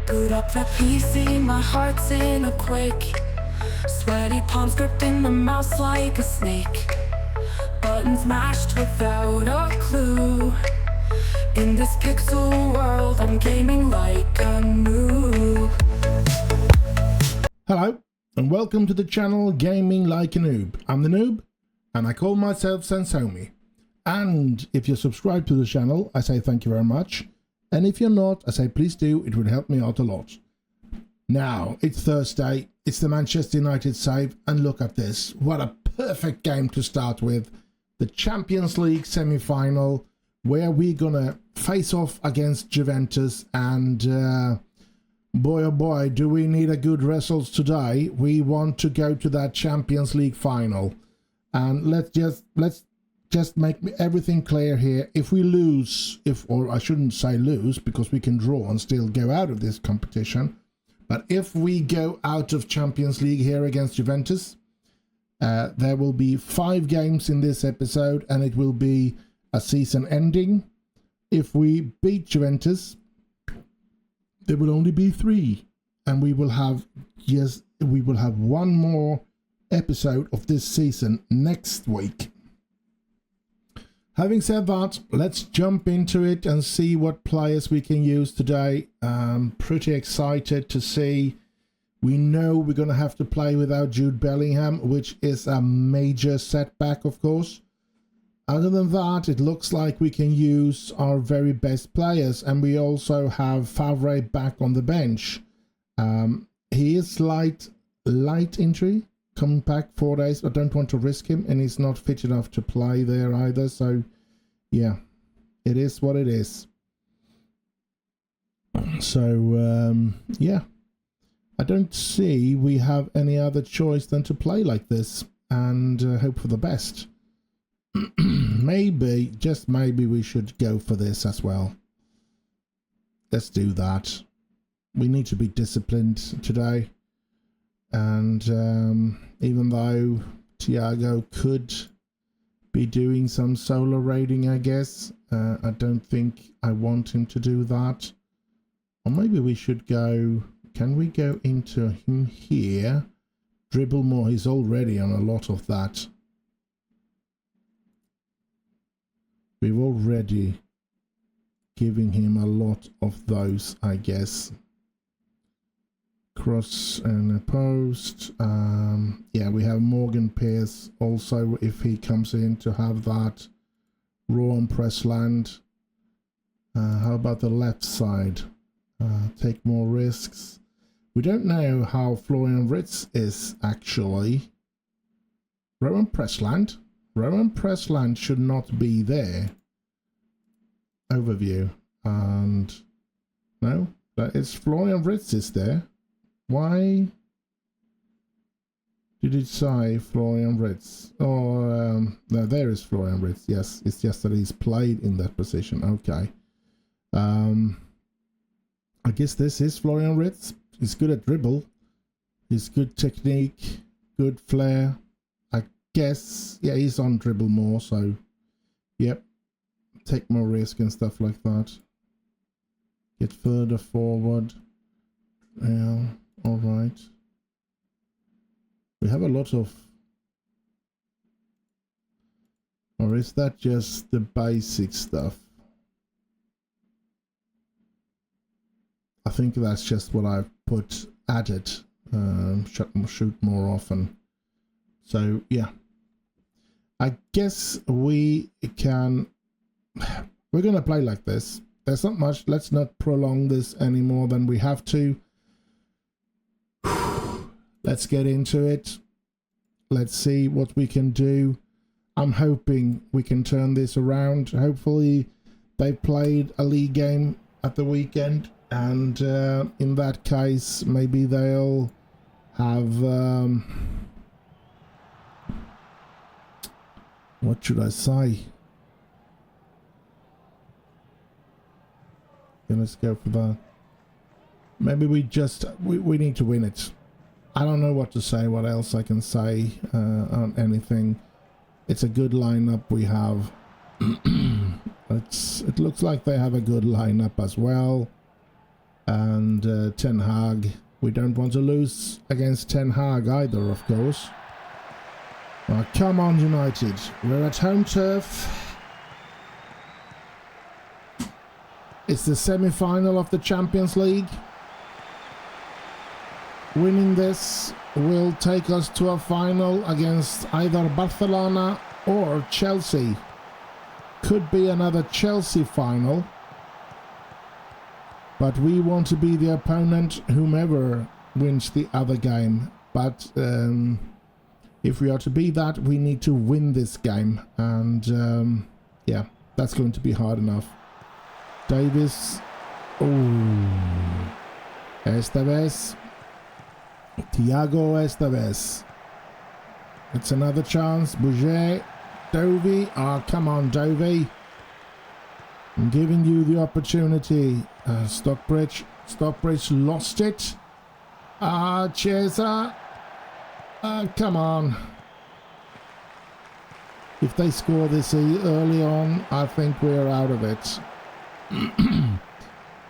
Boot up the PC, my heart's in a quake. Sweaty palms gripping the mouse like a snake. Buttons mashed without a clue. In this pixel world, I'm gaming like a noob. Hello, and welcome to the channel Gaming Like a Noob. I'm the Noob, and I call myself S08E20. And if you're subscribed to the channel, I say thank you very much. And if you're not, I say please do, it would help me out a lot. Now, it's Thursday, it's the Manchester United save, and look at this. What a perfect game to start with. The Champions League semi-final, where we're gonna face off against Juventus, and boy oh boy, do we need a good result today. We want to go to that Champions League final. And let's just make everything clear here. If we lose, or I shouldn't say lose, because we can draw and still go out of this competition. But if we go out of Champions League here against Juventus, there will be 5 games in this episode, and it will be a season ending. If we beat Juventus, there will only be 3, and we will have one more episode of this season next week. Having said that, let's jump into it and see what players we can use today. I'm pretty excited to see. We know we're going to have to play without Jude Bellingham, which is a major setback, of course. Other than that, it looks like we can use our very best players, and we also have Favre back on the bench. He is light injury, coming back 4 days. I don't want to risk him, and he's not fit enough to play there either. So, yeah, it is what it is. So, yeah, I don't see we have any other choice than to play like this and hope for the best. Maybe, just maybe, we should go for this as well. Let's do that. We need to be disciplined today. And even though Thiago could be doing some solo raiding, I guess, I don't think I want him to do that. Or maybe we should go... Can we go into him here? Dribble more. He's already on a lot of that. We've already giving him a lot of those, I guess. Cross and a post. Yeah, we have Morgan Pierce also, if he comes in, to have that. Raw and Pressland. How about the left side? Take more risks. We don't know how Florian Wirtz is actually. Rowan Pressland. Rowan Pressland should not be there. Overview. And no, that is Florian Wirtz is there. Why did it say Florian Wirtz? Oh, no, there is Florian Wirtz. Yes, it's just that he's played in that position. Okay. I guess this is Florian Wirtz. He's good at dribble. He's good technique, good flair. I guess, yeah, he's on dribble more, so, yep. Take more risk and stuff like that. Get further forward. Yeah, alright. We have a lot of... Or is that just the basic stuff? I think that's just what I've added. Shoot more often. So, yeah. I guess we can... We're going to play like this. There's not much. Let's not prolong this any more than we have to. Let's get into it. Let's see what we can do. I'm hoping we can turn this around. Hopefully they played a league game at the weekend, and in that case maybe they'll have what should I say? Let's go for that. Maybe we need to win it. I don't know what to say, what else I can say on anything. It's a good lineup we have. It looks like they have a good lineup as well. And Ten Hag. We don't want to lose against Ten Hag either, of course. Oh, come on, United. We're at home turf. It's the semi-final of the Champions League. Winning this will take us to a final against either Barcelona or Chelsea. Could be another Chelsea final. But we want to be the opponent, whomever wins the other game. But if we are to be that, we need to win this game. And yeah, that's going to be hard enough. Davis. Oh. Esteves. Thiago Esteves. It's another chance. Bouget. Dovey. Ah, come on, Dovey. I'm giving you the opportunity. Stockbridge. Stockbridge lost it. Chiesa. Come on. If they score this early on, I think we're out of it.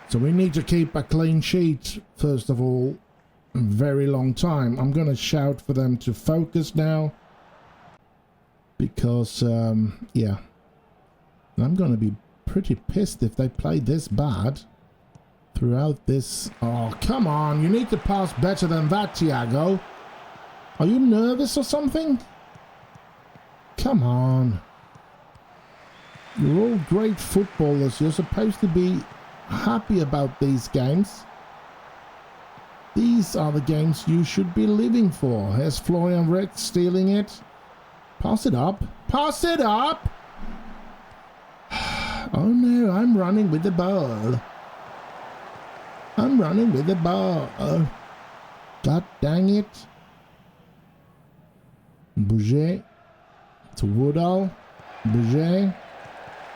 So we need to keep a clean sheet, first of all. A very long time. I'm going to shout for them to focus now. Because, yeah. I'm going to be pretty pissed if they play this bad throughout this. Oh, come on. You need to pass better than that, Thiago. Are you nervous or something? Come on. You're all great footballers. You're supposed to be happy about these games. These are the games you should be living for. Here's Florian Wirtz stealing it. Pass it up. Pass it up! Oh no, I'm running with the ball. I'm running with the ball. God dang it. Bouget. To Woodall. Bouget.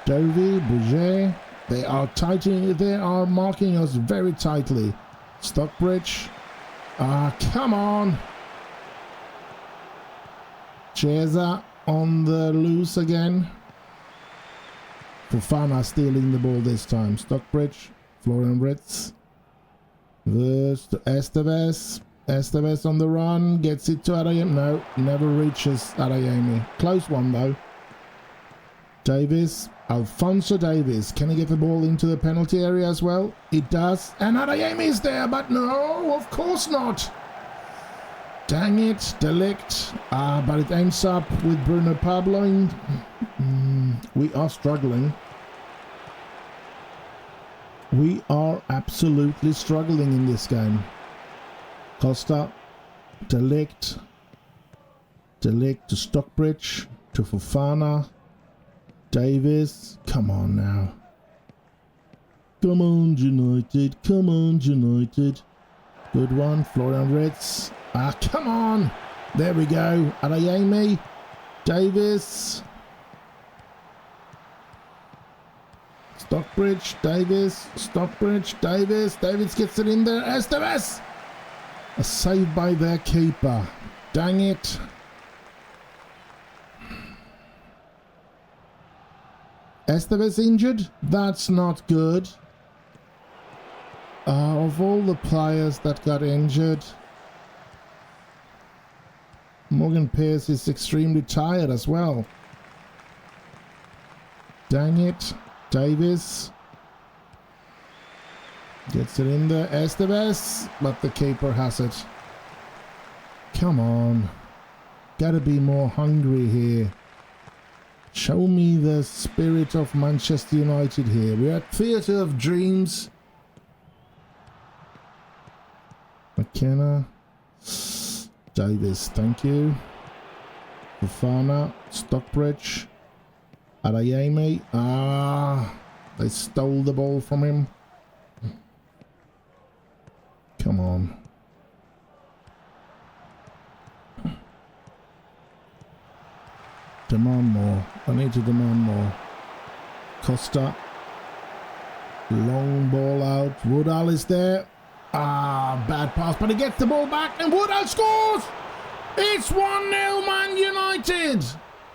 Dovey. Bouget. They are tightening. They are marking us very tightly. Stockbridge. Come on. Chiesa on the loose again. Fofana stealing the ball this time. Stockbridge. Florian Wirtz. Verse to Esteves. Esteves on the run. Gets it to Adeyemi. No, never reaches Adeyemi. Close one though. Davis. Alphonso Davies. Can he get the ball into the penalty area as well? It does. And Adeyemi is there, but no, of course not. Dang it. Delict. But it ends up with Bruno Pablo. We are struggling. We are absolutely struggling in this game. Costa. Delict. Delict to Stockbridge. To Fofana. Davis, come on now. Come on, United. Come on, United. Good one. Florian Wirtz. Come on. There we go. Adeyemi. Davis. Stockbridge. Davis. Stockbridge. Davis. Davis gets it in there. Esteves. A save by their keeper. Dang it. Esteves injured? That's not good. Of all the players that got injured, Morgan Pearce is extremely tired as well. Dang it. Davis. Gets it in there. Esteves. But the keeper has it. Come on. Gotta be more hungry here. Show me the spirit of Manchester United here. We're at Theatre of Dreams. McKenna. Davis, thank you. Fofana. Stockbridge. Adeyemi. They stole the ball from him. Come on. Demand more. I need to demand more. Costa. Long ball out. Woodall is there. Bad pass, but he gets the ball back and Woodall scores! It's 1-0 Man United!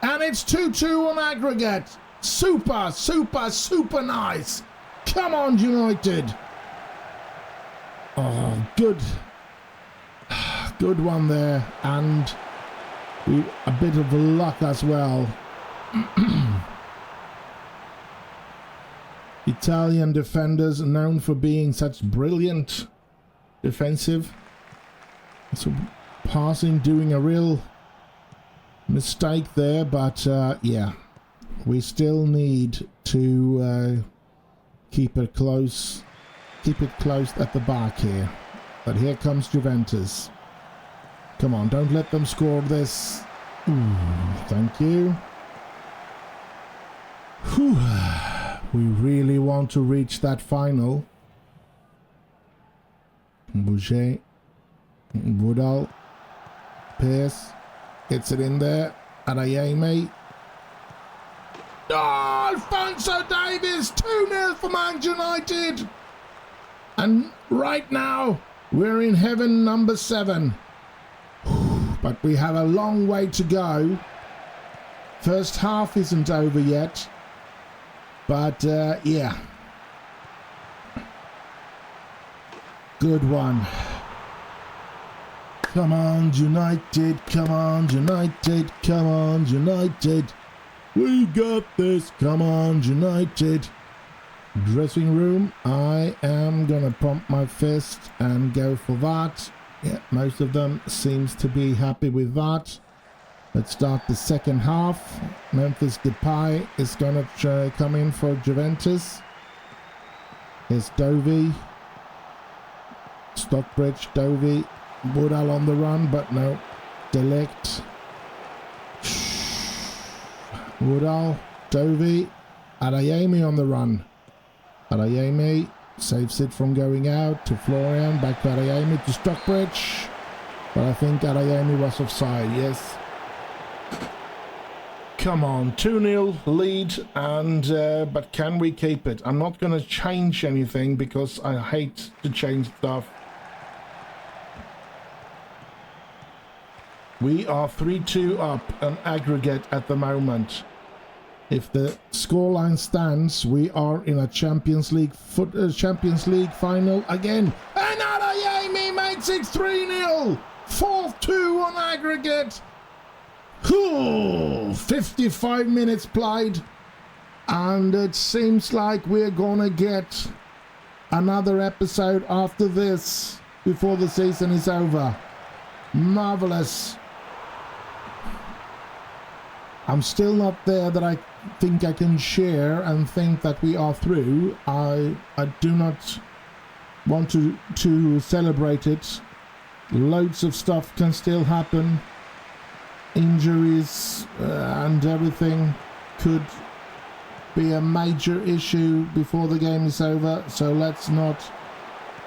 And it's 2-2 on aggregate. Super, super, super nice. Come on, United. Oh, good. Good one there. And a bit of luck as well. Italian defenders are known for being such brilliant defensive. So passing, doing a real mistake there, but yeah, we still need to keep it close at the back here. But here comes Juventus. Come on, don't let them score this. Ooh, thank you. Whew. We really want to reach that final. Boucher, Woodall, Pierce, gets it in there. Adeyemi. Oh, Alphonso Davies, 2-0 for Manchester United. And right now, we're in heaven number 7. But we have a long way to go. First half isn't over yet. But, yeah. Good one. Come on, United. Come on, United. Come on, United. We got this. Come on, United. Dressing room. I am going to pump my fist and go for that. Yeah, most of them seems to be happy with that. Let's start the second half. Memphis Depay is going to come in for Juventus. Here's Dovey. Stockbridge, Dovey. Woodall on the run, but no. Delict. Woodall, Dovey. Adeyemi on the run. Adeyemi saves it from going out to Florian. Back to Adeyemi to Stockbridge. But I think Adeyemi was offside, yes. Come on, 2-0 lead, and but can we keep it? I'm not going to change anything because I hate to change stuff. We are 3-2 up an aggregate at the moment. If the scoreline stands, we are in a Champions League final again. And Adeyemi makes it 3-0, 4-2 on aggregate. Cool. 55 minutes played, and it seems like we're gonna get another episode after this before the season is over. Marvelous. I'm still not there that I think I can share and think that we are through. I do not want to celebrate it. Loads of stuff can still happen. Injuries and everything could be a major issue before the game is over, so let's not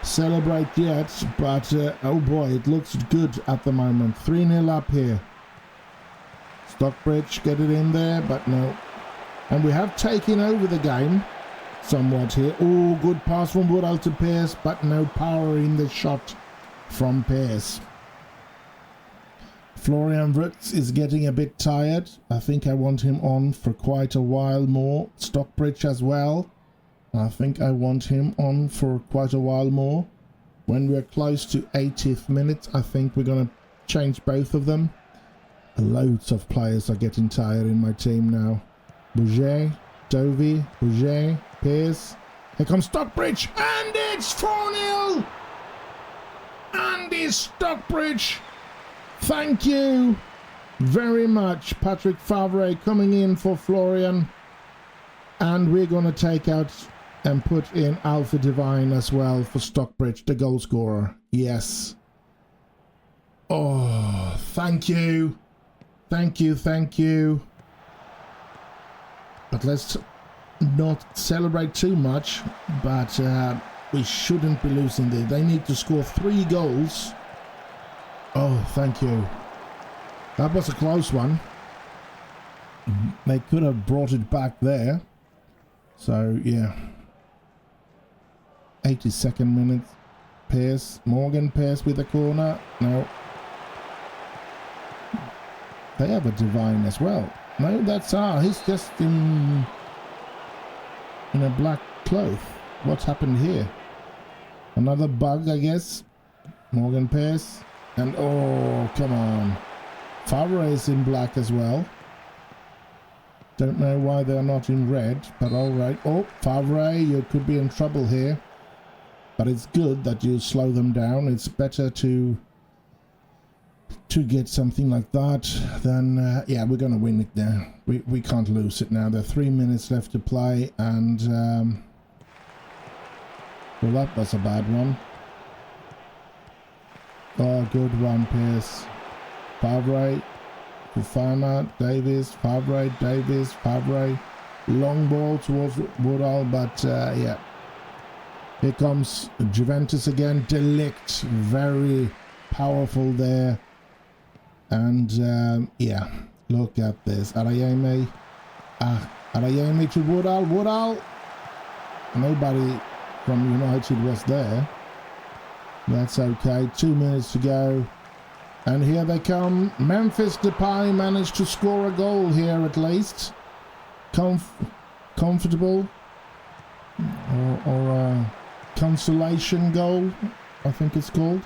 celebrate yet. But oh boy, it looks good at the moment. 3-0 up here. Stockbridge get it in there, but no. And we have taken over the game somewhat here. Oh, good pass from Woodall to Pierce, but no power in the shot from Pierce. Florian Wirtz is getting a bit tired. I think I want him on for quite a while more. Stockbridge as well. I think I want him on for quite a while more. When we're close to 80th minute, I think we're going to change both of them. Loads of players are getting tired in my team now. Bouger, Dovey, Bouger, Pierce. Here comes Stockbridge, and it's 4-0! Andy Stockbridge! Thank you very much. Patrick Favre coming in for Florian. And we're going to take out and put in Alpha Divine as well for Stockbridge, the goal scorer. Yes. Oh, thank you. Thank you, thank you. But let's not celebrate too much. But we shouldn't be losing this. They need to score 3 goals. Oh, thank you. That was a close one. They could have brought it back there. So, yeah. 82nd minute. Pierce. Morgan Pierce with a corner. No. They have a Divine as well. No, that's he's just in a black cloth. What's happened here? Another bug, I guess. Morgan Pierce. And oh, come on. Favre is in black as well. Don't know why they're not in red, but alright. Oh, Favre, you could be in trouble here. But it's good that you slow them down. It's better to get something like that than... yeah, we're going to win it now. We can't lose it now. There are 3 minutes left to play, and... well, that was a bad one. Oh, good one, Pierce. Favre, Fufana, Davis, Favre, Davis, Favre. Long ball towards Woodall, but yeah. Here comes Juventus again. Delict, very powerful there. And yeah, look at this. Arayeme. Arayeme to Woodall. Woodall. Nobody from United was there. That's okay. 2 minutes to go. And here they come. Memphis Depay managed to score a goal here at least. Comfortable. Or a consolation goal, I think it's called.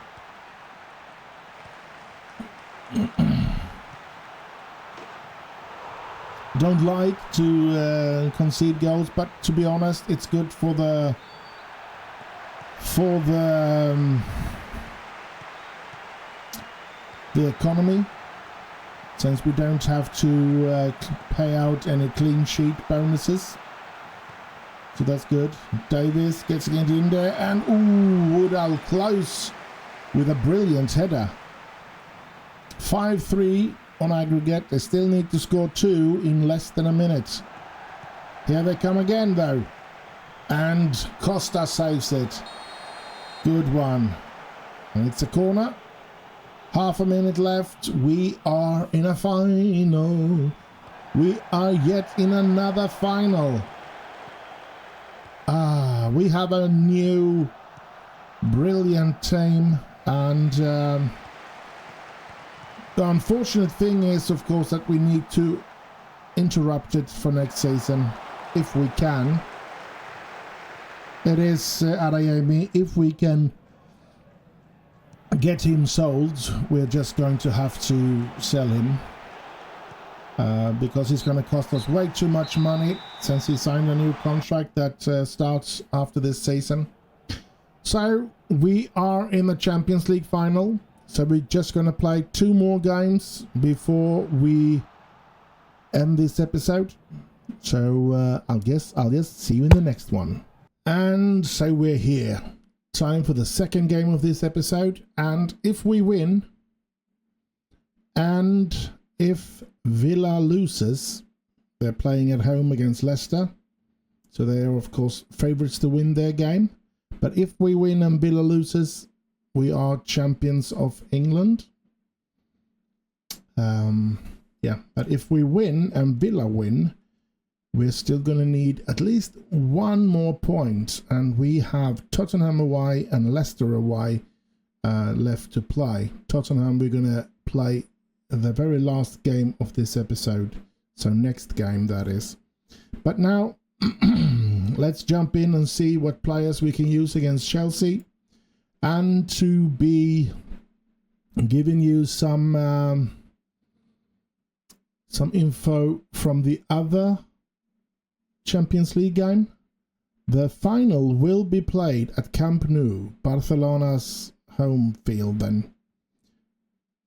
Don't like to concede goals, but to be honest, it's good for the economy, since we don't have to pay out any clean sheet bonuses. So that's good. Davis gets it in there, and ooh, Woodall close with a brilliant header. 5-3 on aggregate. They still need to score 2 in less than a minute. Here they come again though, and Costa saves it. Good one. And it's a corner. Half a minute left. We are in a final. We are yet in another final. We have a new brilliant team, and the unfortunate thing is, of course, that we need to interrupt it for next season if we can. It is Arayemi. If we can get him sold, we're just going to have to sell him. Because he's going to cost us way too much money since he signed a new contract that starts after this season. So we are in the Champions League final. So we're just going to play 2 more games before we end this episode. So I'll just see you in the next one. And so we're here. Time for the second game of this episode. And if we win, and if Villa loses, they're playing at home against Leicester, so they are of course favourites to win their game. But if we win and Villa loses, we are champions of England. Yeah, but if we win and Villa win, we're still going to need at least 1 more point, and we have Tottenham away and Leicester away left to play. Tottenham we're going to play the very last game of this episode, so next game that is. But now let's jump in and see what players we can use against Chelsea, and to be giving you some info from the other Champions League game. The final will be played at Camp Nou, Barcelona's home field then.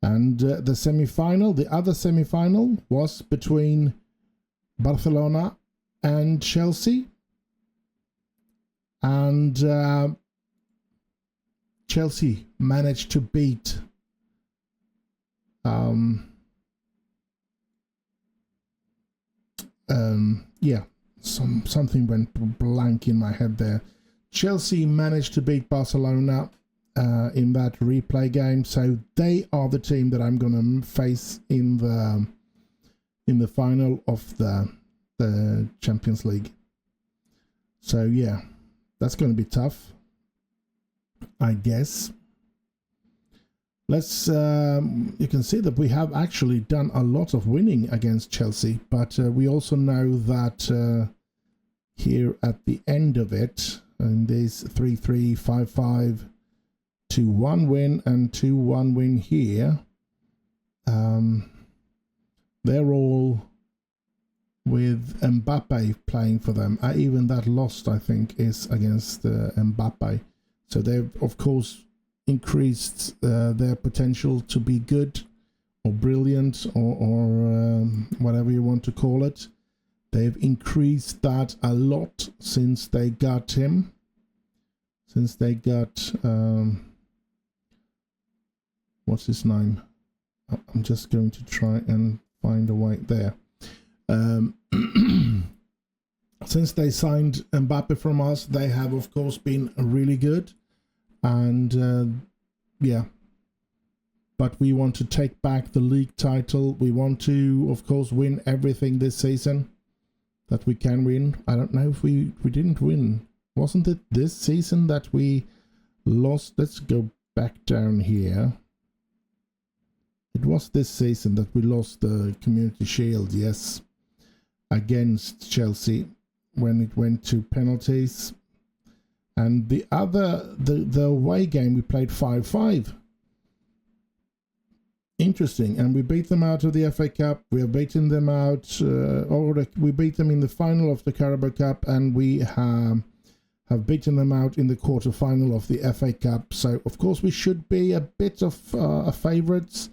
And the semi-final, the other semi-final, was between Barcelona and Chelsea. And Chelsea managed to beat yeah, something went blank in my head there. Chelsea managed to beat Barcelona in that replay game, so they are the team that I'm going to face in the final of the Champions League. So yeah, that's going to be tough, I guess. Let's you can see that we have actually done a lot of winning against Chelsea, but we also know that here at the end of it, in this 3-3, 5-5, 2-1 win and 2-1 win here. They're all with Mbappe playing for them. Even that lost, I think, is against Mbappe. So they've, of course, increased their potential to be good or brilliant or whatever you want to call it. They've increased that a lot since they got him. Since they got... what's his name? I'm just going to try and find a way there. Since they signed Mbappe from us, they have, of course, been really good. And, yeah. But we want to take back the league title. We want to, of course, win everything this season that we can win. I don't know if we didn't win. Wasn't it this season that we lost? Let's go back down here. It was this season that we lost the Community Shield, yes, against Chelsea when it went to penalties. And the away game we played 5-5. Interesting, and we beat them out of the FA Cup. We have beaten them out, we beat them in the final of the Carabao Cup, and we have beaten them out in the quarter-final of the FA Cup. So, of course, we should be a bit of favourites.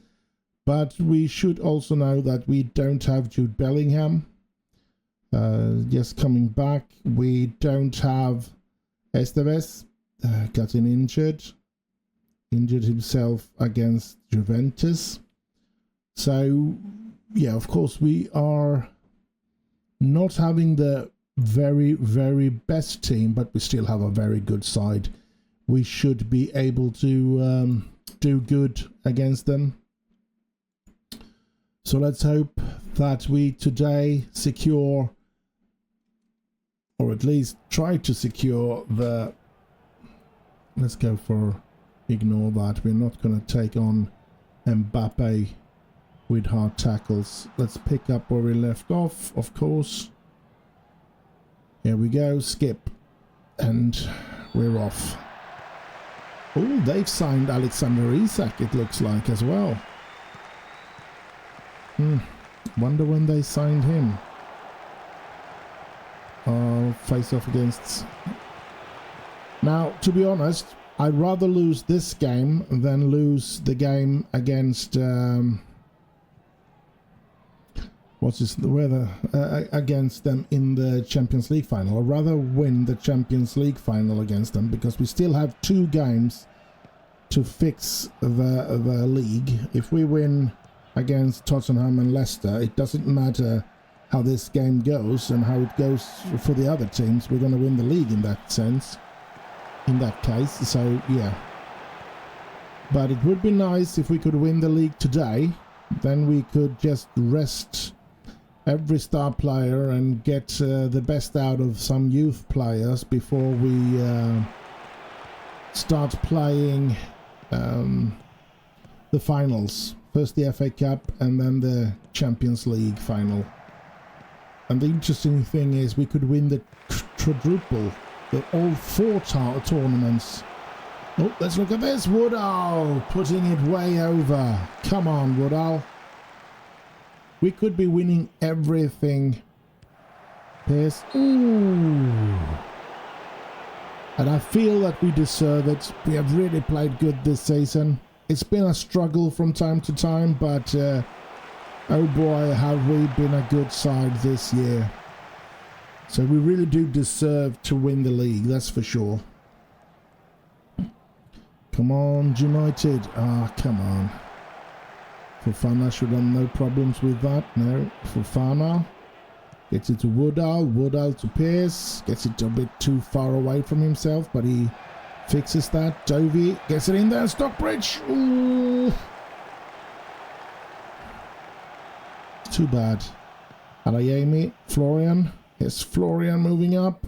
But we should also know that we don't have Jude Bellingham. Just coming back. We don't have Esteves. Gotten injured. Injured himself against Juventus. So, yeah, of course, we are not having the very, very best team, but we still have a very good side. We should be able to do good against them. So let's hope that we today secure, or at least try to secure the... Let's go for... Ignore that. We're not going to take on Mbappe with hard tackles. Let's pick up where we left off, of course. Here we go. Skip. And we're off. Oh, they've signed Alexander Isak, it looks like, as well. Wonder when they signed him. Face off against... Now, to be honest, I'd rather lose this game than lose the game against... against them in the Champions League final. I'd rather win the Champions League final against them, because we still have 2 games to fix the league. If we win against Tottenham and Leicester, it doesn't matter how this game goes and how it goes for the other teams. We're going to win the league in that sense, in that case. So yeah, but it would be nice if we could win the league today. Then we could just rest every star player and get the best out of some youth players before we start playing the finals. First the FA Cup and then the Champions League final. And the interesting thing is we could win the quadruple, all 4 tournaments. Oh, let's look at this. Woodall putting it way over. Come on, Woodall. We could be winning everything. Pierce. Ooh. And I feel that we deserve it. We have really played good this season. It's been a struggle from time to time, but oh boy, have we been a good side this year. So we really do deserve to win the league, that's for sure. Come on, United. Ah, come on. Fofana should have no problems with that. No, Fofana gets it to Woodall. Woodall to Pierce. Gets it a bit too far away from himself, but he fixes that. Dovey gets it in there. Stockbridge. Ooh. Too bad. Adeyemi. Florian. Yes, Florian moving up.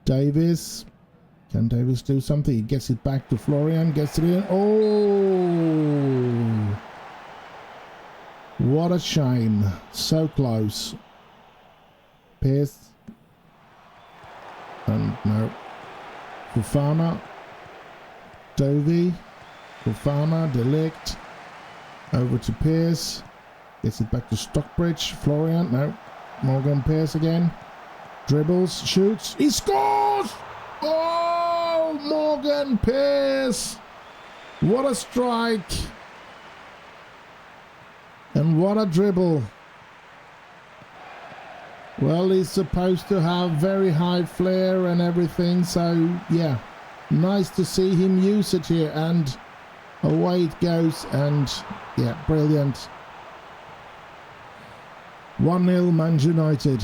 Davis. Can Davis do something? He gets it back to Florian. Gets it in. Oh! What a shame. So close. Pierce. And no. Fofana, Dovey, Fofana, Delict, over to Pearce, gets it back to Stockbridge, Florian, no, Morgan Pearce again, dribbles, shoots, he scores! Oh, Morgan Pearce! What a strike! And what a dribble! Well, he's supposed to have very high flair and everything, so yeah, nice to see him use it here, and away it goes, and yeah, brilliant. 1-0 Man United.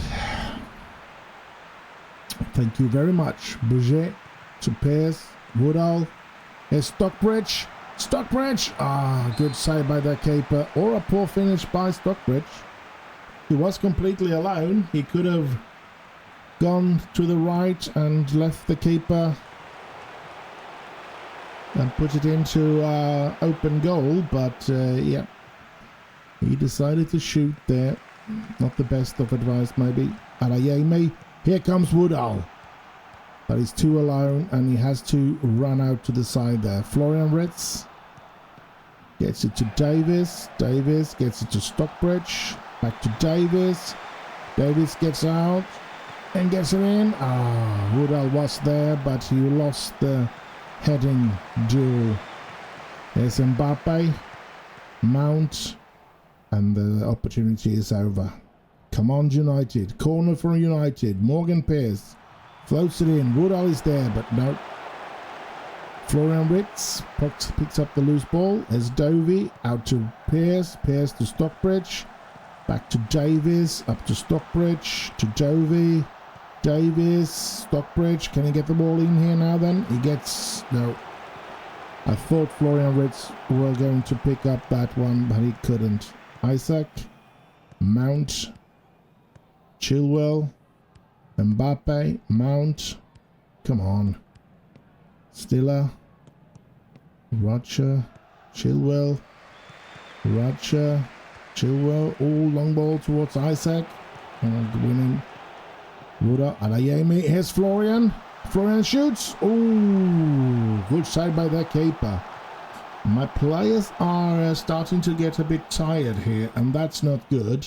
Thank you very much. Bouget to Pearce, Woodall, here's Stockbridge, good save by the keeper, or a poor finish by Stockbridge. He was completely alone. He could have gone to the right and left the keeper and put it into open goal, but yeah, he decided to shoot there. Not the best of advice, maybe. Adeyemi, here comes Woodall, but he's too alone and he has to run out to the side there. Florian Ritz gets it to Davis, gets it to Stockbridge, back to Davis gets out and gets it in. Woodall was there, but he lost the heading duel. There's Mbappe, Mount, and the opportunity is over. Come on, United. Corner for United. Morgan Pearce floats it in. Woodall is there, but no. Florian Ritz picks up the loose ball. There's Dovey out to Pearce to Stockbridge, back to Davis, up to Stockbridge, to Dovey, Stockbridge, can he get the ball in here now then? He gets, no. I thought Florian Ritz were going to pick up that one, but he couldn't. Isaac, Mount, Chilwell, Mbappe, Mount, come on. Stiller, Roger, Chilwell, Chilwell, long ball towards Isaac, winning. Ruda, Adeyemi, here's Florian shoots, good save by the keeper. My players are starting to get a bit tired here, and that's not good.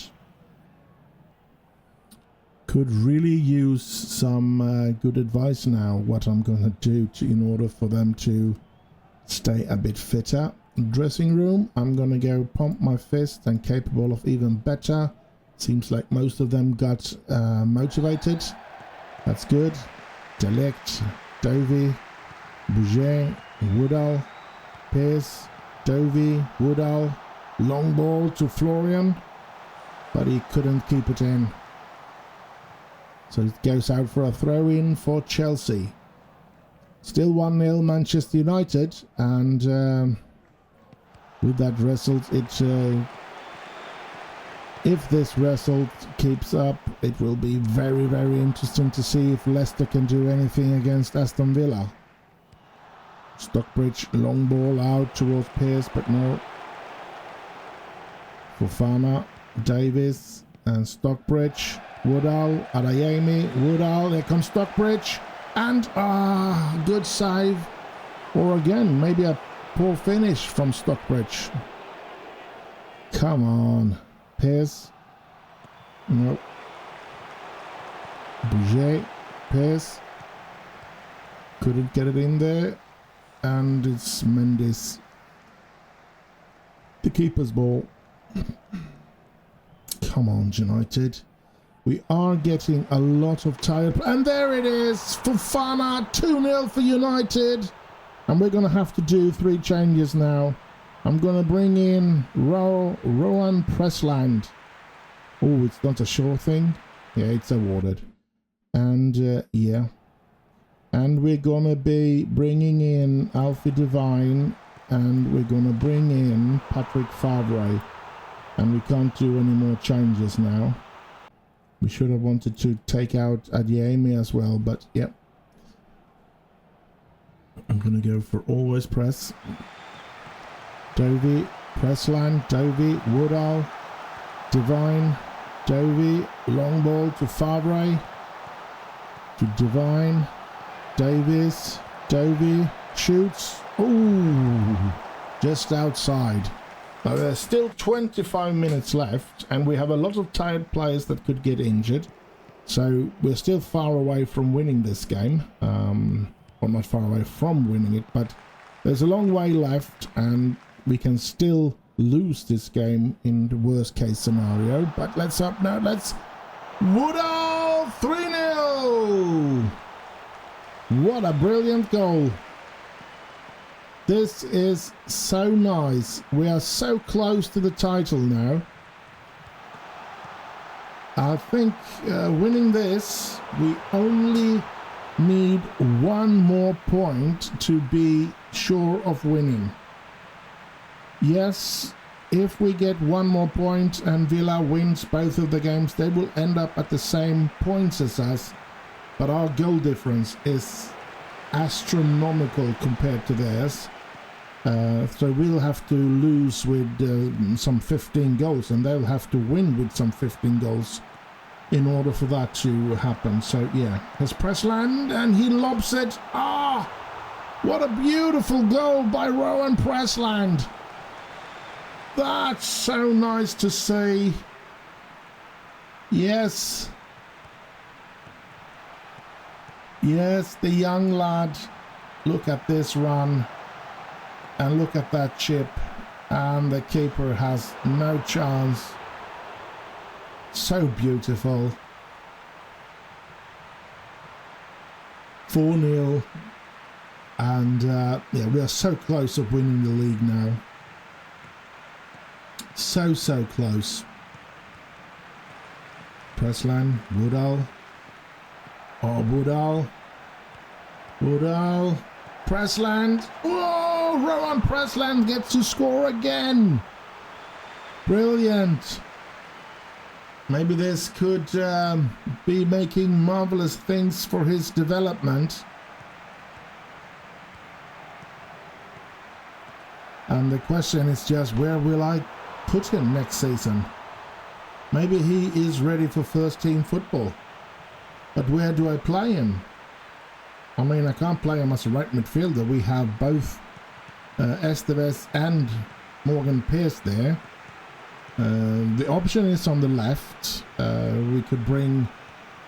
Could really use some good advice now, what I'm going to do in order for them to stay a bit fitter. Dressing room, I'm going to go pump my fist and capable of even better. Seems like most of them got motivated. That's good. Delict, Dovey, Bouget, Woodall, Pearce, Dovey, Woodall. Long ball to Florian, but he couldn't keep it in. So it goes out for a throw-in for Chelsea. Still 1-0 Manchester United, and with that result, if this result keeps up, it will be very, very interesting to see if Leicester can do anything against Aston Villa. Stockbridge, long ball out towards Pearce, but no. Fofana, Davis, and Stockbridge. Woodall, Adeyemi, Woodall, there comes Stockbridge, and good save, or again, maybe a poor finish from Stockbridge. Come on, Pearce, nope. Bouget, Pearce, couldn't get it in there, and it's Mendes, the keeper's ball. Come on, United. We are getting a lot of tired, and there it is, Fofana, 2-0 for United, and we're going to have to do 3 changes now. I'm going to bring in Rowan Pressland. Oh, it's not a sure thing. Yeah, it's awarded. And yeah, and we're going to be bringing in Alfie Devine, and we're going to bring in Patrick Favre, and we can't do any more changes now. We should have wanted to take out Adeyemi as well, but yep. I'm going to go for always press. Dovey, Pressland, Dovey, Woodall, Devine, Dovey, long ball to Favre, to Devine, Davis, Stovey shoots. Ooh, just outside. Now there's still 25 minutes left, and we have a lot of tired players that could get injured. So we're still far away from winning this game. Well, not far away from winning it, but there's a long way left, and we can still lose this game in the worst case scenario. But let's up now. Let's Woodall 3-0. What a brilliant goal. This is so nice. We are so close to the title now. I think winning this, we only need one more point to be sure of winning. Yes, if we get one more point and Villa wins both of the games, they will end up at the same points as us, but our goal difference is astronomical compared to theirs. So we'll have to lose with some 15 goals, and they'll have to win with some 15 goals in order for that to happen. So yeah, here's Pressland, and he lobs it. Ah, what a beautiful goal by Rowan Pressland. That's so nice to see. Yes. Yes, the young lad. Look at this run. And look at that chip. And the keeper has no chance. So beautiful. 4-0. And yeah, we are so close of winning the league now. So close. Pressland, Woodall. Oh, Woodall. Woodall. Pressland. Oh, Rowan Pressland gets to score again. Brilliant. Maybe this could be making marvelous things for his development. And the question is just, where will I put him next season? Maybe he is ready for first team football. But where do I play him? I mean, I can't play him as a right midfielder. We have both Esteves and Morgan Pearce there. The option is on the left. We could bring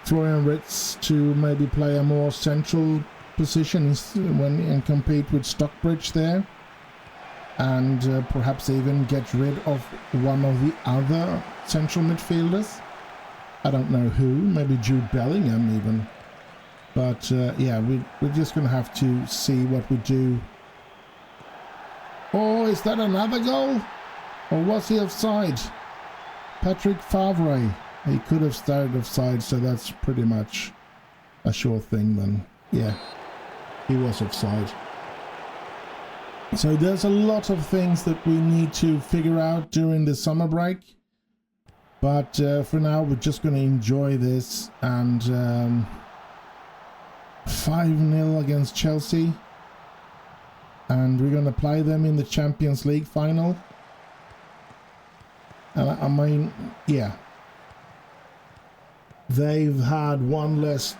Florian Ritz to maybe play a more central position and compete with Stockbridge there. And perhaps even get rid of one of the other central midfielders. I don't know who, maybe Jude Bellingham even. But yeah, we're just going to have to see what we do. Oh, is that another goal? Or was he offside? Patrick Favre. He could have stayed offside, so that's pretty much a sure thing then. Yeah, he was offside. So there's a lot of things that we need to figure out during the summer break. But for now, we're just going to enjoy this. And 5-0 against Chelsea. And we're going to play them in the Champions League final. And I mean, yeah. They've had one less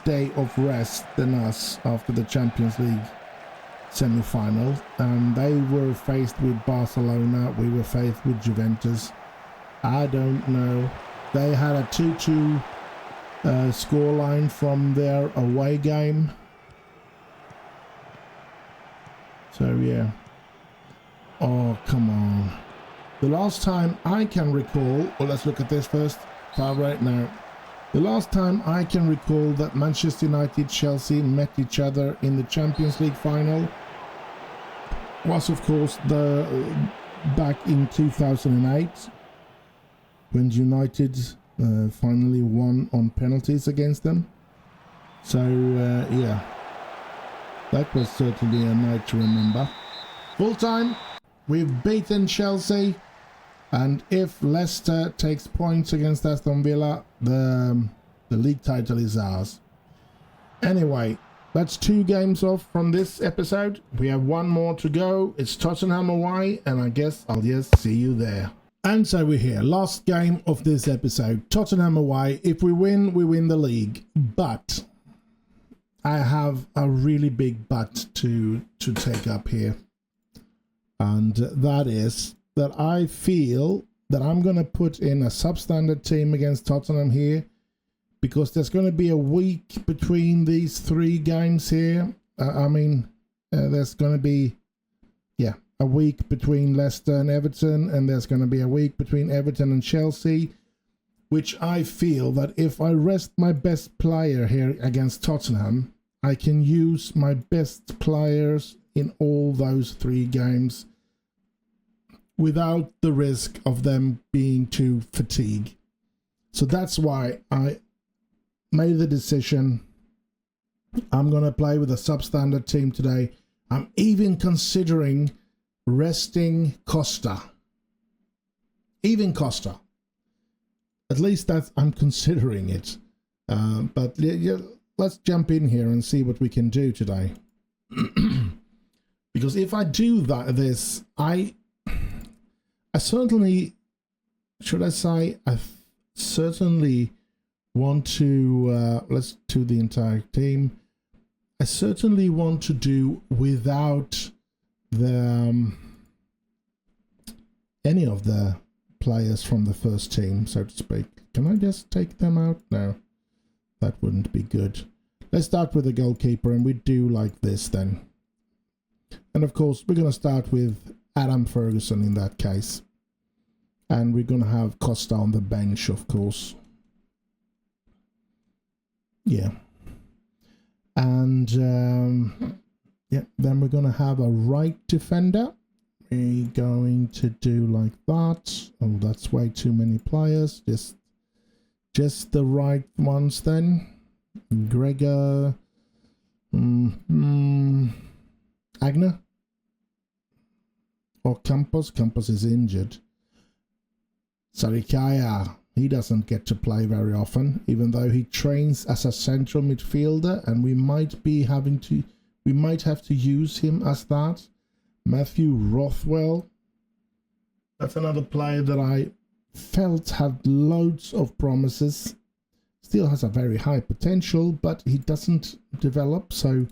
day of rest than us after the Champions League semi-final, and they were faced with Barcelona, we were faced with Juventus. I don't know. They had a 2-2 scoreline from their away game. So yeah. Oh, come on. The last time I can recall, well, let's look at this first. Far right now. The last time I can recall that Manchester United Chelsea met each other in the Champions League final was, of course, back in 2008 when United finally won on penalties against them. So yeah, that was certainly a night to remember. Full time, we've beaten Chelsea. And if Leicester takes points against Aston Villa, the league title is ours. Anyway, that's 2 games off from this episode. We have 1 more to go. It's Tottenham away, and I guess I'll just see you there. And so we're here. Last game of this episode. Tottenham away. If we win the league. But I have a really big but to take up here, and that is that I feel that I'm going to put in a substandard team against Tottenham here, because there's going to be a week between these 3 games here. There's going to be, yeah, a week between Leicester and Everton, and there's going to be a week between Everton and Chelsea, which I feel that if I rest my best player here against Tottenham, I can use my best players in all those 3 games without the risk of them being too fatigued. So that's why I made the decision. I'm going to play with a substandard team today. I'm even considering resting Costa. Even Costa. At least that's, I'm considering it. But let's jump in here and see what we can do today. Because if I do this, I certainly, should I say, I certainly want to, let's do the entire team. I certainly want to do without the any of the players from the first team, so to speak. Can I just take them out? No, that wouldn't be good. Let's start with the goalkeeper, and we do like this then. And of course, we're going to start with Adam Ferguson in that case. And we're going to have Costa on the bench, of course. Yeah. And yeah, then we're going to have a right defender. We're going to do like that. Oh, that's way too many players. Just the right ones then. Gregor. Agner. Or Campos. Campos is injured. Sarikaya, he doesn't get to play very often, even though he trains as a central midfielder, and we might have to use him as that. Matthew Rothwell, that's another player that I felt had loads of promises. Still has a very high potential, but he doesn't develop, so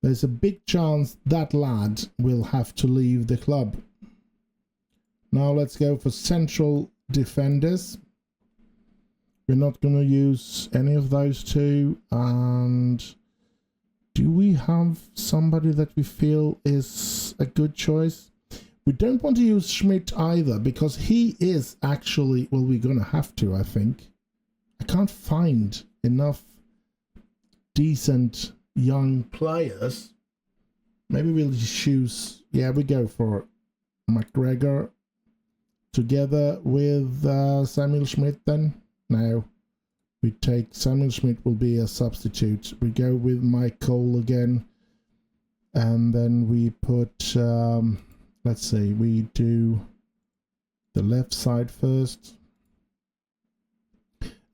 there's a big chance that lad will have to leave the club. Now let's go for central defenders. We're not going to use any of those 2. And do we have somebody that we feel is a good choice? We don't want to use Schmidt either, because he is actually, well, we're going to have to, I think. I can't find enough decent young players. Maybe we'll just choose, yeah, we go for McGregor together with Samuel Schmidt then. Now we take Samuel Schmidt will be a substitute. We go with Mike Cole again, and then we put let's see, we do the left side first,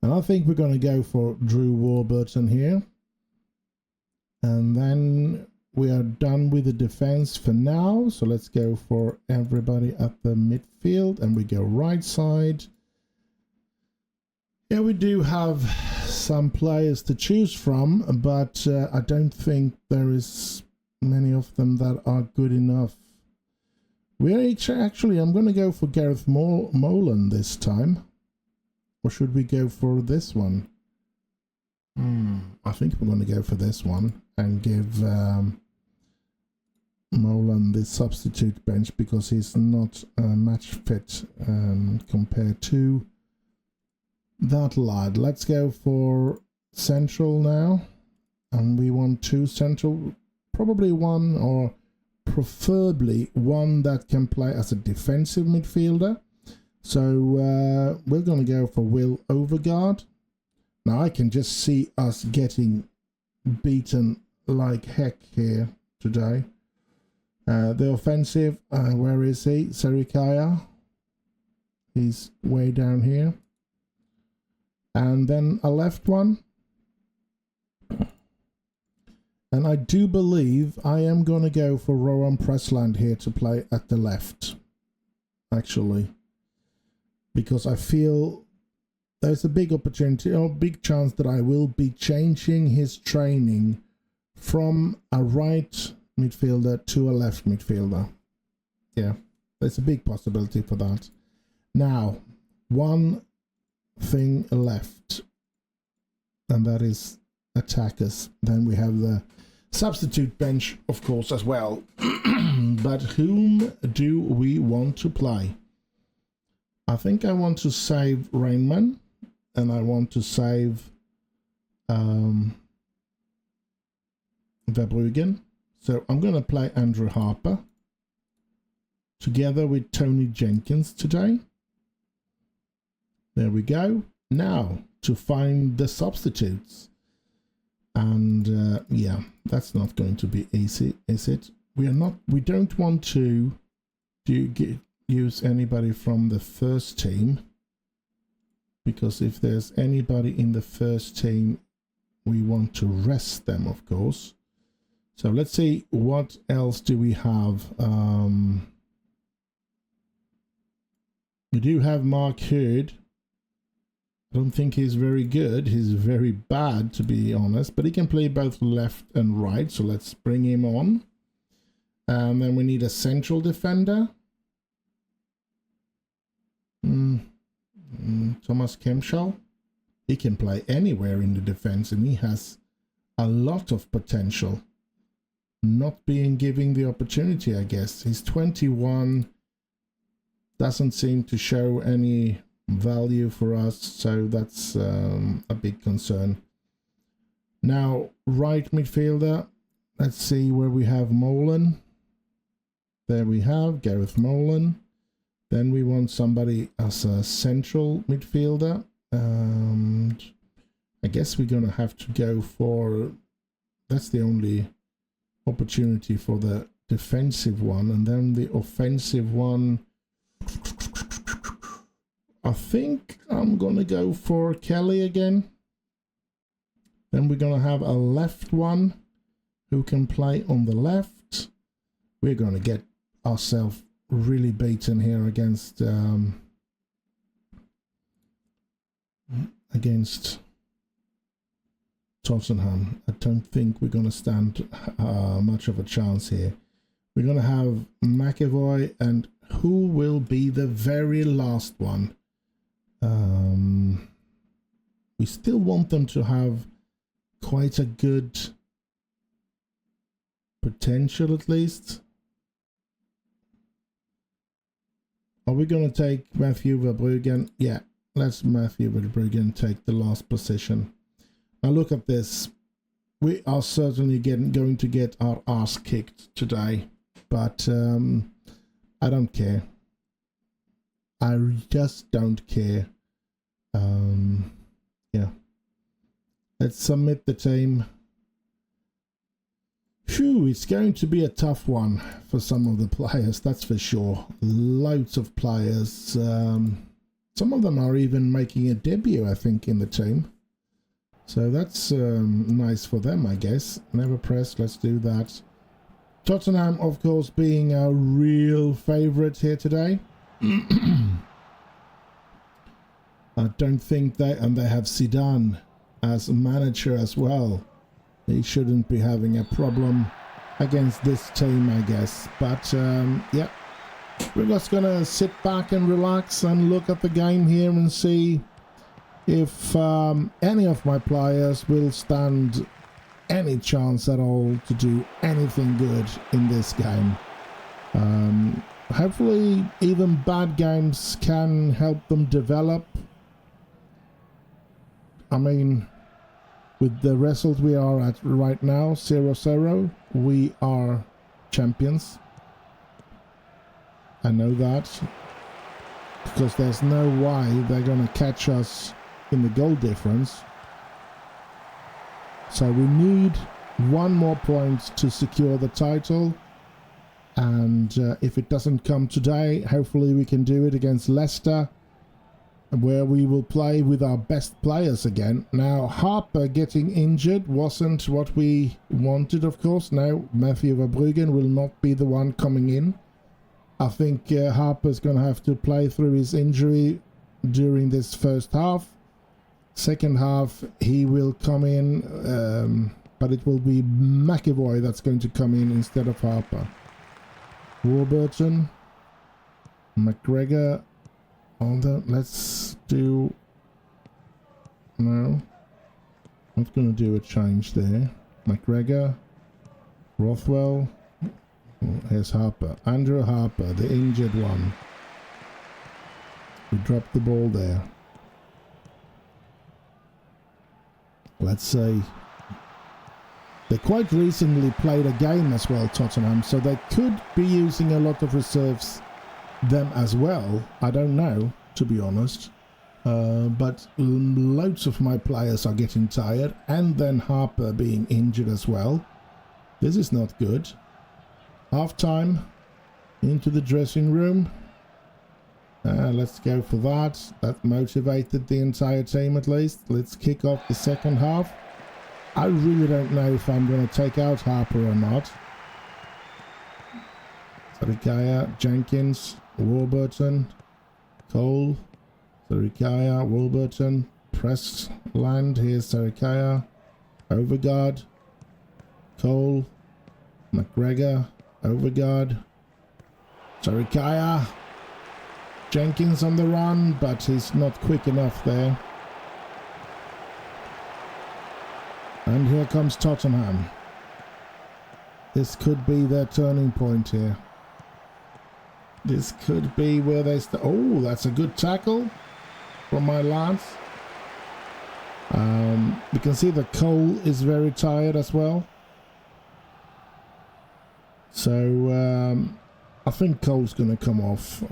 and I think we're going to go for Drew Warburton here, and then we are done with the defense for now. So let's go for everybody at the midfield, and we go right side. Yeah, we do have some players to choose from, but I don't think there is many of them that are good enough. Actually, I'm going to go for Gareth Molan this time. Or should we go for this one? I think we're going to go for this one and give Molan the substitute bench, because he's not match fit compared to that lad. Let's go for central now, and we want 2 central, probably one, or preferably one that can play as a defensive midfielder. So we're going to go for Will Overgaard. Now I can just see us getting beaten like heck here today. The offensive, where is he? Sarikaya. He's way down here. And then a left one. And I do believe I am going to go for Rowan Pressland here to play at the left. Actually. Because I feel there's a big opportunity, or big chance that I will be changing his training from a right midfielder to a left midfielder. Yeah, there's a big possibility for that. Now, one thing left, and that is attackers. Then we have the substitute bench, of course, as well. But whom do we want to play? I think I want to save Rainman, and I want to save Verbruggen. So I'm going to play Andrew Harper together with Tony Jenkins today. There we go. Now to find the substitutes. And yeah, that's not going to be easy, is it? We don't want to use anybody from the first team, because if there's anybody in the first team, we want to rest them, of course. So let's see, what else do we have? We do have Mark Hurd. I don't think he's very good. He's very bad, to be honest, but he can play both left and right, so let's bring him on. And then we need a central defender. Thomas Kemschall. He can play anywhere in the defense, and he has a lot of potential. Not being given the opportunity, I guess. He's 21, doesn't seem to show any value for us, so that's a big concern. Now, right midfielder, let's see where we have Molan. There we have Gareth Molan. Then we want somebody as a central midfielder, and I guess we're gonna have to go for, that's the only opportunity for the defensive one. And then the offensive one, I think I'm gonna go for Kelly again. Then we're gonna have a left one who can play on the left. We're gonna get ourselves really beaten here against Tottenham. I don't think we're gonna stand much of a chance here. We're gonna have McAvoy, and who will be the very last one? We still want them to have quite a good potential, at least. Are we going to take Matthew Verbruggen? Yeah, let's Matthew Verbruggen take the last position. Now look at this. We are certainly going to get our ass kicked today, but I don't care. I just don't care. Yeah. Let's submit the team. Phew, it's going to be a tough one for some of the players, that's for sure. Loads of players. Some of them are even making a debut, I think, in the team. So that's nice for them, I guess. Never press, let's do that. Tottenham, of course, being a real favourite here today. I don't think they have Zidane as manager as well. He shouldn't be having a problem against this team, I guess. But yeah, we're just gonna sit back and relax and look at the game here and see if any of my players will stand any chance at all to do anything good in this game. Hopefully even bad games can help them develop. I mean, with the result we are at right now, 0-0, we are champions. I know that, because there's no way they're going to catch us in the goal difference. So we need one more point to secure the title, and if it doesn't come today, hopefully we can do it against Leicester, where we will play with our best players again. Now, Harper getting injured wasn't what we wanted, of course. Now, Matthew Verbruggen will not be the one coming in. I think Harper's going to have to play through his injury during this first half. Second half, he will come in, but it will be McAvoy that's going to come in instead of Harper. Warburton, McGregor, let's do, no, not going to do a change there. McGregor, Rothwell, here's Harper, Andrew Harper, the injured one. We dropped the ball there. Let's see. They quite recently played a game as well, Tottenham, so they could be using a lot of reserves them as well. I don't know, to be honest. But loads of my players are getting tired, and then Harper being injured as well. This is not good. Half time, into the dressing room. Let's go for that. That motivated the entire team at least. Let's kick off the second half. I really don't know if I'm going to take out Harper or not. Sarikaya, Jenkins, Warburton, Cole, Sarikaya, Warburton, press land. Here's Sarikaya, Overgaard, Cole, McGregor, Overgaard, Sarikaya, Jenkins on the run, but he's not quick enough there. And here comes Tottenham. This could be their turning point here. This could be where they start. Oh, that's a good tackle from my lads. We can see that Cole is very tired as well. So I think Cole's going to come off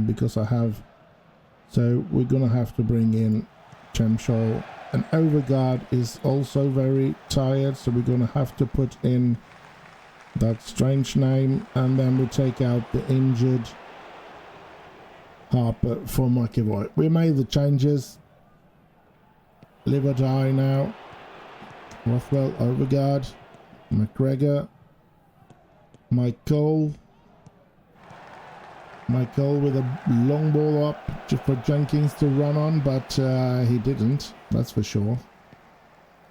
because I have. So we're going to have to bring in Chemshol. And Overgaard is also very tired, so we're going to have to put in that strange name, and then we take out the injured Harper for McAvoy. We made the changes. Live or die now. Rothwell, Overgaard, McGregor, Mike Cole with a long ball up for Jenkins to run on, but he didn't, that's for sure.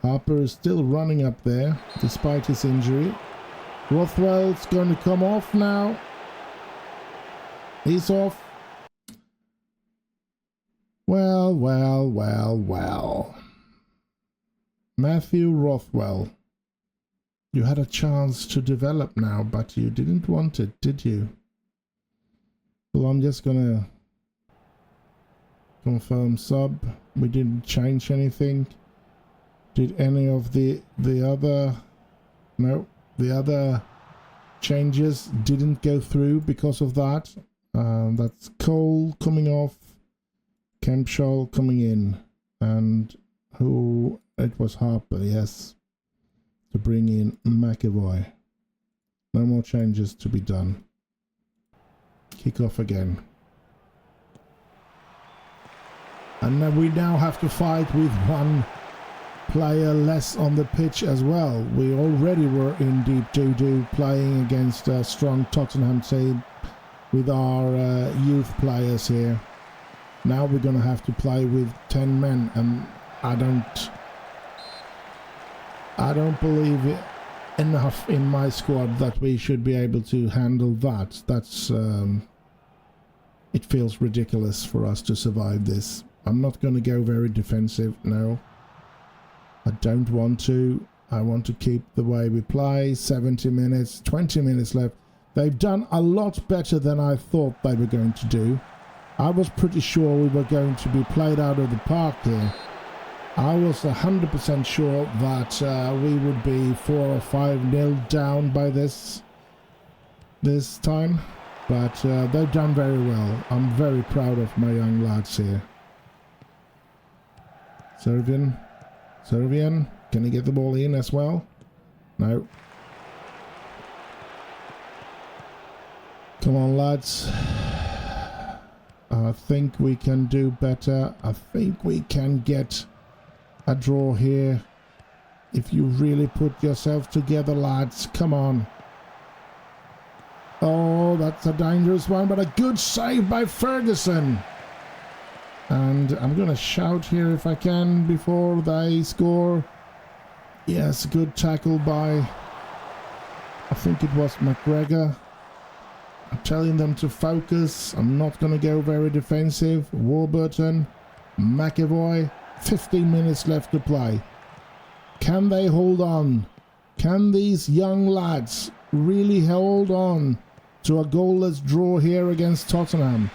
Harper is still running up there despite his injury. Rothwell's going to come off now. He's off. Well. Matthew Rothwell, you had a chance to develop now, but you didn't want it, did you? Well, I'm just gonna confirm sub. We didn't change anything. Did any of the other? No, the other changes didn't go through because of that. That's Cole coming off, Kempshall coming in, and who it was Harper, yes, to bring in McAvoy. No more changes to be done. Kick off again. And then we now have to fight with one player less on the pitch as well. We already were in deep doo-doo playing against a strong Tottenham team with our youth players here. Now we're going to have to play with 10 men, and I don't believe it enough in my squad that we should be able to handle that. That's it feels ridiculous for us to survive this. I'm not going to go very defensive, no. I don't want to. I want to keep the way we play. 70 minutes, 20 minutes left. They've done a lot better than I thought they were going to do. I was pretty sure we were going to be played out of the park here. I was 100% sure that we would be 4 or 5-0 down by this time, but they've done very well. I'm very proud of my young lads here. Servian, can he get the ball in as well? No. Come on, lads. I think we can do better. I think we can get a draw here if you really put yourself together, lads. Come on. Oh, that's a dangerous one, but a good save by Ferguson. And I'm gonna shout here if I can before they score. Yes, good tackle by, I think it was McGregor. I'm telling them to focus. I'm not going to go very defensive. Warburton, McAvoy, 15 minutes left to play. Can they hold on? Can these young lads really hold on to a goalless draw here against Tottenham?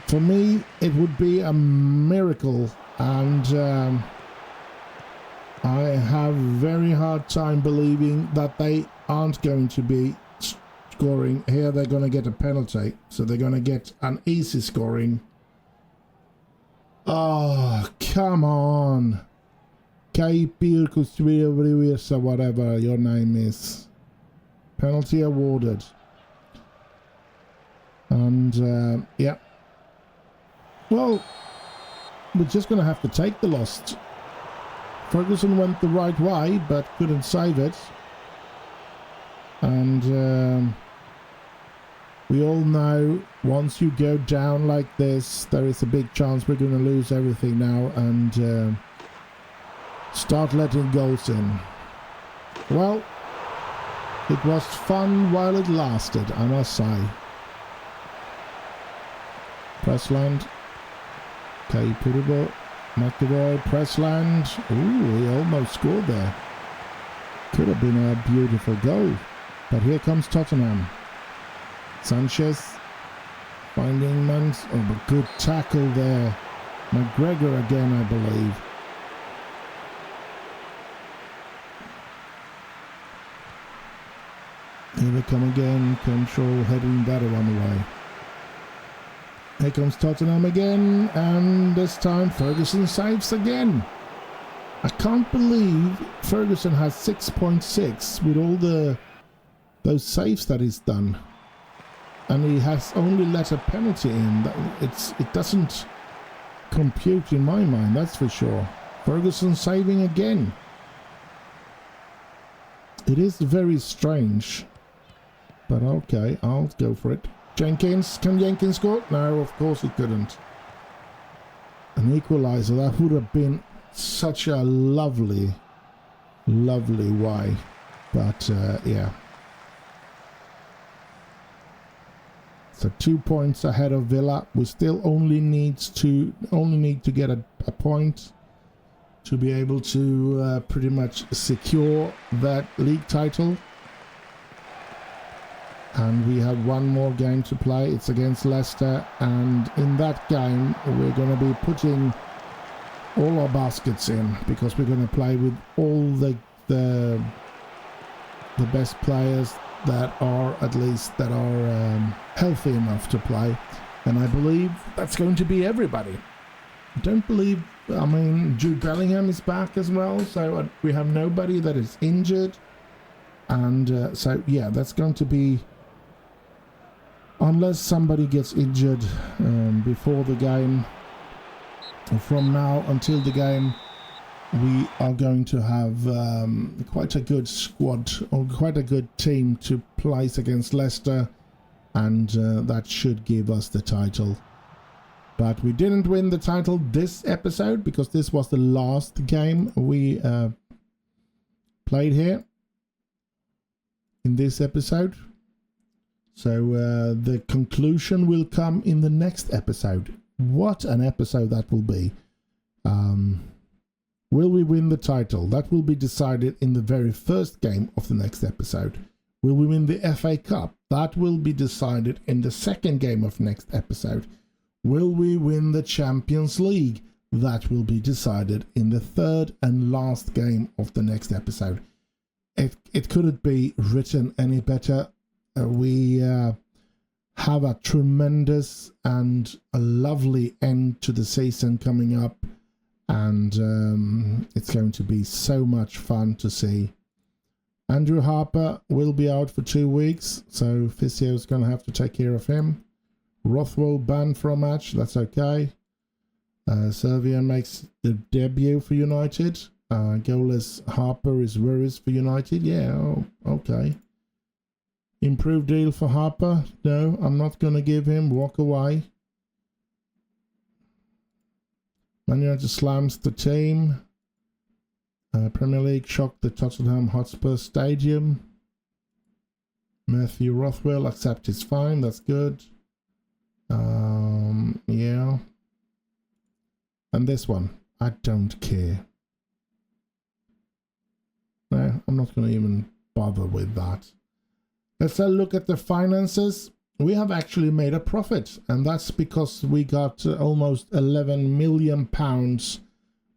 For me, it would be a miracle, and I have very hard time believing that they aren't going to be scoring. Here they're going to get a penalty, so they're going to get an easy scoring. Oh, come on. Whatever your name is. Penalty awarded. And, yeah. Well, we're just going to have to take the loss. Ferguson went the right way, but couldn't save it. And we all know once you go down like this, there is a big chance we're going to lose everything now and start letting goals in. Well, it was fun while it lasted, I must say. Pressland. Okay, Pudibo, McAvoy, Pressland. Ooh, he almost scored there. Could have been a beautiful goal. But here comes Tottenham. Sanchez finding Mans. Oh, but good tackle there. McGregor again, I believe. Here they come again. Control heading that one away. Here comes Tottenham again, and this time Ferguson saves again. I can't believe Ferguson has 6.6 with all those saves that he's done, and he has only let a penalty in. It doesn't compute in my mind, that's for sure. Ferguson saving again. It is very strange, but okay, I'll go for it. Jenkins, can Jenkins score? No, of course he couldn't. An equaliser, that would have been such a lovely way, but yeah. So 2 points ahead of Villa. We still only need to get a point to be able to pretty much secure that league title. And we have one more game to play. It's against Leicester, and in that game we're going to be putting all our baskets in, because we're going to play with all the best players that are healthy enough to play, and I believe that's going to be everybody. I don't believe, I mean, Jude Bellingham is back as well, so we have nobody that is injured, and so yeah, that's going to be, unless somebody gets injured before the game, from now until the game, we are going to have quite a good squad, or quite a good team to place against Leicester, and that should give us the title. But we didn't win the title this episode, because this was the last game we played here in this episode. So the conclusion will come in the next episode. What an episode that will be. Will we win the title? That will be decided in the very first game of the next episode. Will we win the FA Cup? That will be decided in the second game of next episode. Will we win the Champions League? That will be decided in the third and last game of the next episode. It couldn't be written any better. We have a tremendous and a lovely end to the season coming up, and it's going to be so much fun to see. Andrew Harper will be out for 2 weeks, so physio's going to have to take care of him. Rothwell banned for a match, that's okay. Servian makes the debut for United. Goalless Harper is worries for United. Yeah, oh, okay. Improved deal for Harper? No, I'm not going to give him. Walk away. Man United slams the team. Premier League shocked the Tottenham Hotspur Stadium. Matthew Rothwell accept is fine, that's good. Yeah. And this one, I don't care. No, I'm not going to even bother with that. Let's look at the finances. We have actually made a profit, and that's because we got almost £11 million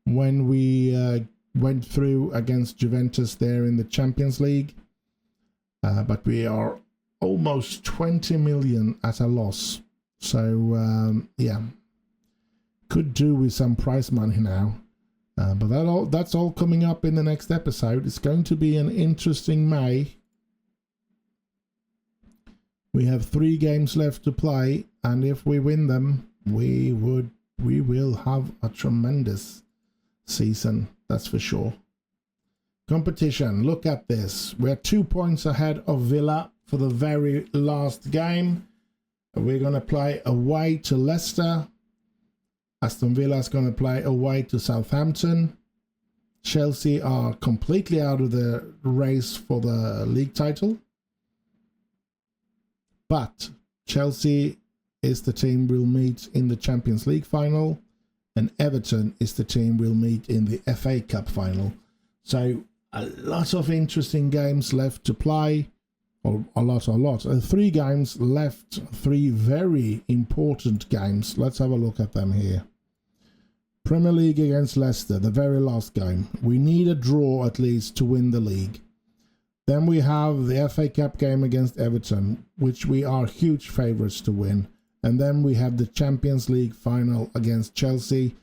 when we went through against Juventus there in the Champions League. But we are almost 20 million at a loss. So, yeah, could do with some prize money now. But that's all coming up in the next episode. It's going to be an interesting May. We have 3 games left to play, and if we win them, we will have a tremendous season, that's for sure. Competition, look at this. We're 2 points ahead of Villa for the very last game. We're going to play away to Leicester. Aston Villa is going to play away to Southampton. Chelsea are completely out of the race for the league title. But Chelsea is the team we'll meet in the Champions League final, and Everton is the team we'll meet in the FA Cup final. So a lot of interesting games left to play, or a lot. 3 games left, 3 very important games. Let's have a look at them here. Premier League against Leicester, the very last game. We need a draw at least to win the league. Then we have the FA Cup game against Everton, which we are huge favourites to win. And then we have the Champions League final against Chelsea.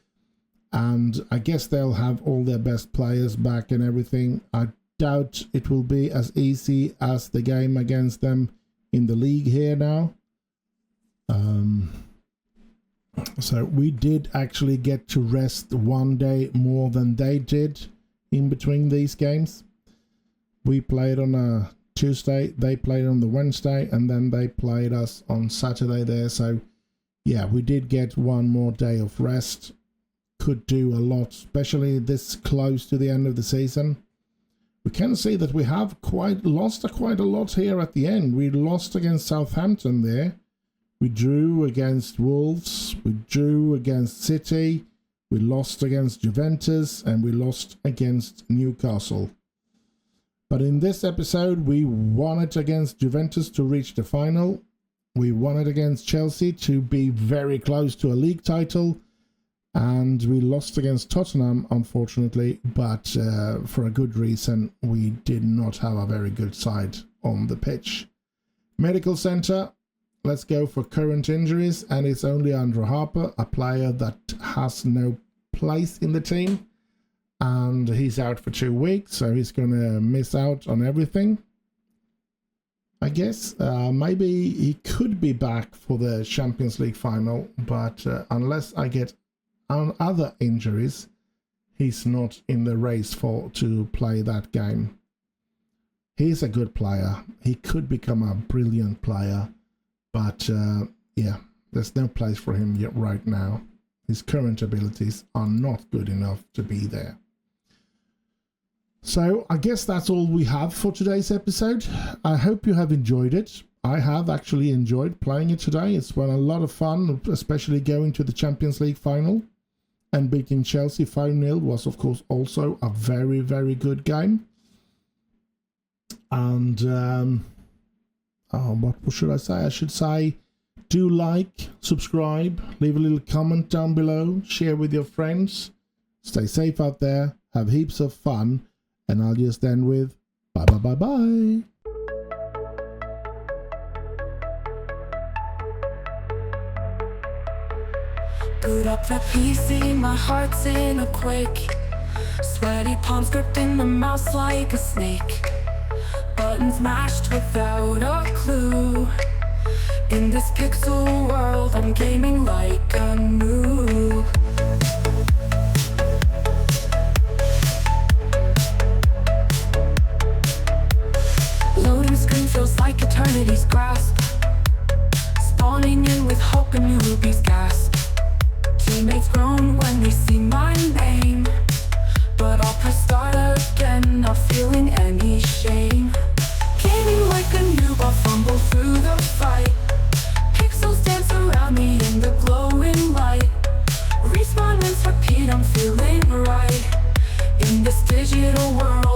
And I guess they'll have all their best players back and everything. I doubt it will be as easy as the game against them in the league here now. So we did actually get to rest 1 day more than they did in between these games. We played on a Tuesday, they played on the Wednesday, and then they played us on Saturday there. So yeah, we did get 1 more day of rest. Could do a lot, especially this close to the end of the season. We can see that we have lost quite a lot here at the end. We lost against Southampton there. We drew against Wolves. We drew against City. We lost against Juventus, and we lost against Newcastle. But in this episode, we won it against Juventus to reach the final. We won it against Chelsea to be very close to a league title. And we lost against Tottenham, unfortunately, but for a good reason. We did not have a very good side on the pitch. Medical Centre, let's go for current injuries, and it's only Andrew Harper, a player that has no place in the team. And he's out for 2 weeks, so he's going to miss out on everything, I guess. Maybe he could be back for the Champions League final, but unless I get other injuries, he's not in the race to play that game. He's a good player. He could become a brilliant player, but yeah, there's no place for him yet right now. His current abilities are not good enough to be there. So I guess that's all we have for today's episode. I hope you have enjoyed it. I have actually enjoyed playing it today. It's been a lot of fun, especially going to the Champions League final. And beating Chelsea 5-0 was, of course, also a very, very good game. And, what should I say? I should say, do like, subscribe, leave a little comment down below, share with your friends. Stay safe out there, have heaps of fun, and I'll just end with bye, bye, bye, bye. Boot up the PC, my heart's in a quake. Sweaty palms gripped in the mouse like a snake. Buttons mashed without a clue. In this pixel world, I'm gaming like a noob. Loading screen feels like eternity's grasp. Spawning in with hope and newbies gasp. Teammates groan when they see my name, but I'll press start right in this digital world.